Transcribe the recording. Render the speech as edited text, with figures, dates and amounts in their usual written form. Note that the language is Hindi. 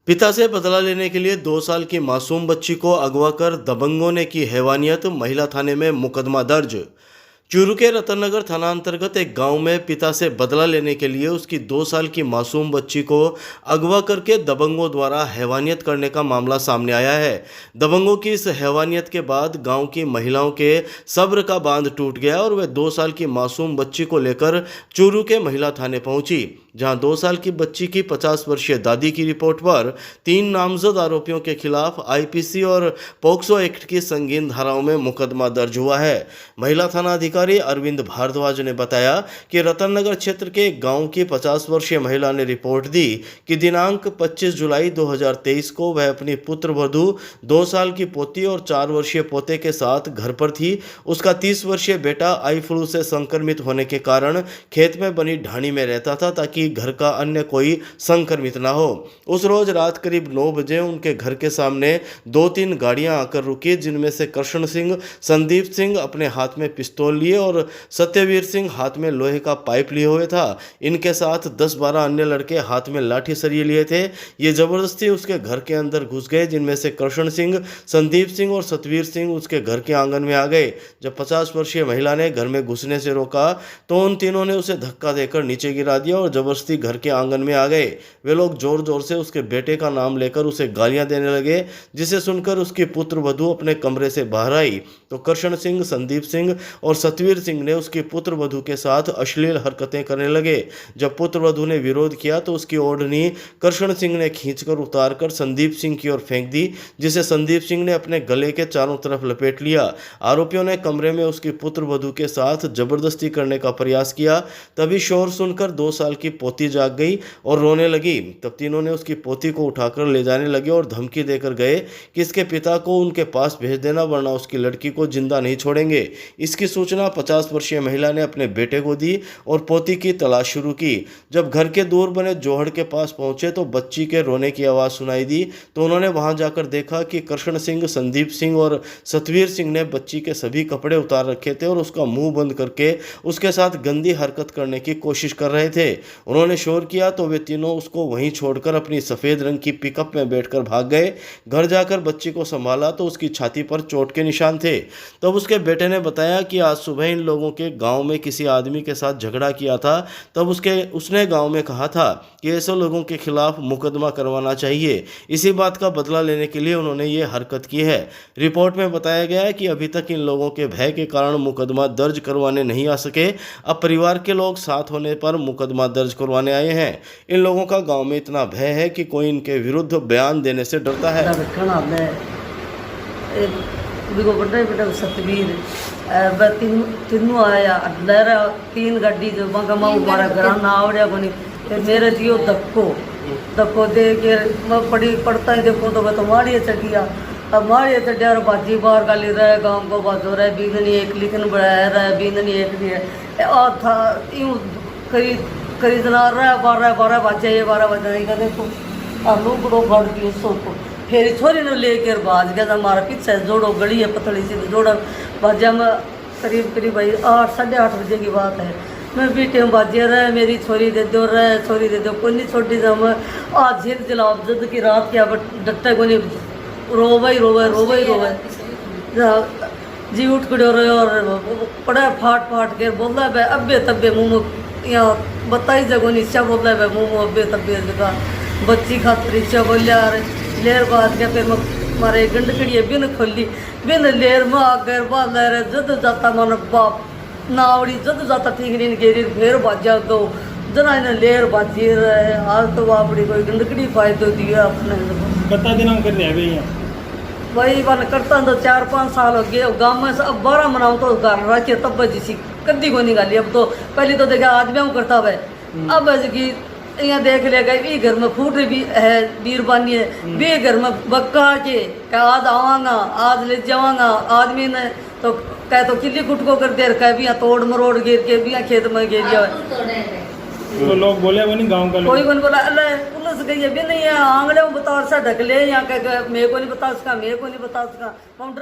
पिता से बदला लेने के लिए 2 साल की मासूम बच्ची को अगवा कर दबंगों ने की हैवानियत, महिला थाने में मुकदमा दर्ज। चूरू के रतननगर थाना अंतर्गत एक गांव में पिता से बदला लेने के लिए उसकी 2 साल की मासूम बच्ची को अगवा करके दबंगों द्वारा हैवानियत करने का मामला सामने आया है। दबंगों की इस हैवानियत के बाद गांव की महिलाओं के सब्र का बांध टूट गया और वे 2 साल की मासूम बच्ची को लेकर चूरू के महिला थाने पहुंची, जहां 2 साल की बच्ची की 50 वर्षीय दादी की रिपोर्ट पर 3 नामजद आरोपियों के खिलाफ आईपीसी और पोक्सो एक्ट की संगीन धाराओं में मुकदमा दर्ज हुआ है। महिला थाना अधिकारी अरविंद भारद्वाज ने बताया कि रतननगर क्षेत्र के एक गांव की 50 वर्षीय महिला ने रिपोर्ट दी कि दिनांक 25 जुलाई 2023 को वह अपनी पुत्र वधू 2 साल की पोती और 4 वर्षीय पोते के साथ घर पर थी। उसका 30 वर्षीय बेटा आई फ्लू से संक्रमित होने के कारण खेत में बनी ढाणी में रहता था ताकि घर का अन्य कोई संक्रमित ना हो। उस रोज रात करीब 9 बजे उनके घर के सामने 2-3 गाड़ियां आकर रुकी, जिनमें से कृष्ण सिंह, संदीप सिंह अपने हाथ में पिस्तौल लिए और सत्यवीर सिंह हाथ में लोहे का पाइप लिए हुए था। इनके साथ 10-12 अन्य लड़के हाथ में लाठी सरिये लिए थे। ये जबरदस्ती उसके घर के अंदर घुस गए, जिनमें से कृष्ण सिंह, संदीप सिंह और सतवीर सिंह उसके घर के आंगन में आ गए। जब 50 वर्षीय महिला ने घर में घुसने से रोका तो उन तीनों ने उसे धक्का देकर नीचे गिरा दिया और जबरदस्ती घर के आंगन में आ गए। वे लोग जोर जोर से उसके बेटे का नाम लेकर उसे गालियां देने लगे, जिसे सुनकर उसकी पुत्र वधू अपने कमरे से बाहर आई तो कृष्ण सिंह, संदीप सिंह और सतवीर सिंह ने उसकी पुत्र वधू के साथ अश्लील हरकतें करने लगे। जब पुत्र वधू ने विरोध किया तो उसकी ओढ़नी कृष्ण सिंह ने खींचकर उतारकर संदीप सिंह की ओर फेंक दी, जिसे संदीप सिंह ने अपने गले के चारों तरफ लपेट लिया। आरोपियों ने कमरे में उसकी पुत्र वधू के साथ जबरदस्ती करने का प्रयास किया। तभी शोर सुनकर 2 साल की पोती जाग गई और रोने लगी। तब तीनों ने उसकी पोती को उठाकर ले जाने लगे और धमकी देकर गए कि इसके पिता को उनके पास भेज देना, वरना उसकी लड़की को जिंदा नहीं छोड़ेंगे। इसकी सूचना 50 वर्षीय महिला ने अपने बेटे को दी और पोती की तलाश शुरू की। जब घर के दूर बने जोहड़ के पास पहुंचे तो बच्ची के रोने की आवाज़ सुनाई दी, तो उन्होंने वहां जाकर देखा कि कृष्ण सिंह, संदीप सिंह और सतवीर सिंह ने बच्ची के सभी कपड़े उतार रखे थे और उसका मुंह बंद करके उसके साथ गंदी हरकत करने की कोशिश कर रहे थे। उन्होंने शोर किया तो वे तीनों उसको वहीं छोड़कर अपनी सफ़ेद रंग की पिकअप में बैठकर भाग गए। घर जाकर बच्ची को संभाला तो उसकी छाती पर चोट के निशान थे। तब उसके बेटे ने बताया कि आज सुबह इन लोगों के गांव में किसी आदमी के साथ झगड़ा किया था। तब उसने गांव में कहा था कि ऐसे लोगों के खिलाफ मुकदमा करवाना चाहिए। इसी बात का बदला लेने के लिए उन्होंने ये हरकत की है। रिपोर्ट में बताया गया है कि अभी तक इन लोगों के भय के कारण मुकदमा दर्ज करवाने नहीं आ सके। अब परिवार के लोग साथ होने पर मुकदमा दर्ज करवाने आए हैं। इन लोगों का गांव में इतना भय है कि कोई इनके विरुद्ध बयान देने से डरता है। बेटा सतवीर तीनों आया लहरा 3 गाड़ी जो हमारा घर ना आवड़िया कोनी मेरे जियो धक्को दे के मैं पढ़ता ही देखो तो मैं तो मारिए चढ़िया। अब मारिए चढ़िया और बाजी बार गाली रहे गाँव को बात हो रहा है, बींदनी एक लिखन बढ़ाया रहा है, बींदनी एक नहीं है और था यूँ खरीदना रहा है 12 बजे 12 बजे नहीं कहते तो अब लोग बड़ो फाड़ दिए उसको। फिर छोरी ने लेकर भाज गया, हमारा पीछे जोड़ो गली है पतली सी जोड़ा भाजा में करीब भाई 8-8:30 बजे की बात है। मैं बेटे में बाजे रहे मेरी छोरी दे दो कोई नहीं छोटी जा मैं आज झील जलाब जद की रात क्या डट्टे को नहीं रोवे जी उठ खड़े रहे और पड़ा फाट के बोला भाई अब्बे तब्बे मुँह यहाँ बताई जगो निशा बोला भाई मुँह अब्बे तब्बे जगह बच्ची खातर इच्छा बोलिया लेर बात के फिर मारे गंडकड़ी बिन खोली बिन लेर में आकर बाद लेर जद जाता मन बाप नावड़ी जद जाता ठीक नहीं गेरी फिर बाजा दो जना ने लेर बाजी रहे हाल तो बापड़ी कोई गंडकड़ी फायदो दिया अपने कितना दिन हम कर रहे हैं वही बन करता तो 4-5 साल हो गए गाँव में अब 12 मनाऊँ तो घर रखे तब जिसी कद्दी को निकाली। अब तो पहले तो देखा आदमी करता है, अब की यहाँ देख लेगा भी घर में फूट भी है बीरबानी है भी घर में बक्का के आज आवांगा आज ले जावांगा आदमी ने तो कह तो किली कुटको कर दे रखा है भी यहाँ तोड़ मरोड़ गिर के भी यहाँ खेत में गिर गया तो लोग बोले वो नहीं गाँव का कोई कौन बोला अल्लाह पुलिस गई है भी नहीं है आंगड़े में बता सा ढक ले यहाँ कह मेरे को नहीं बता उसका मेरे को नहीं बता उसका काउंटर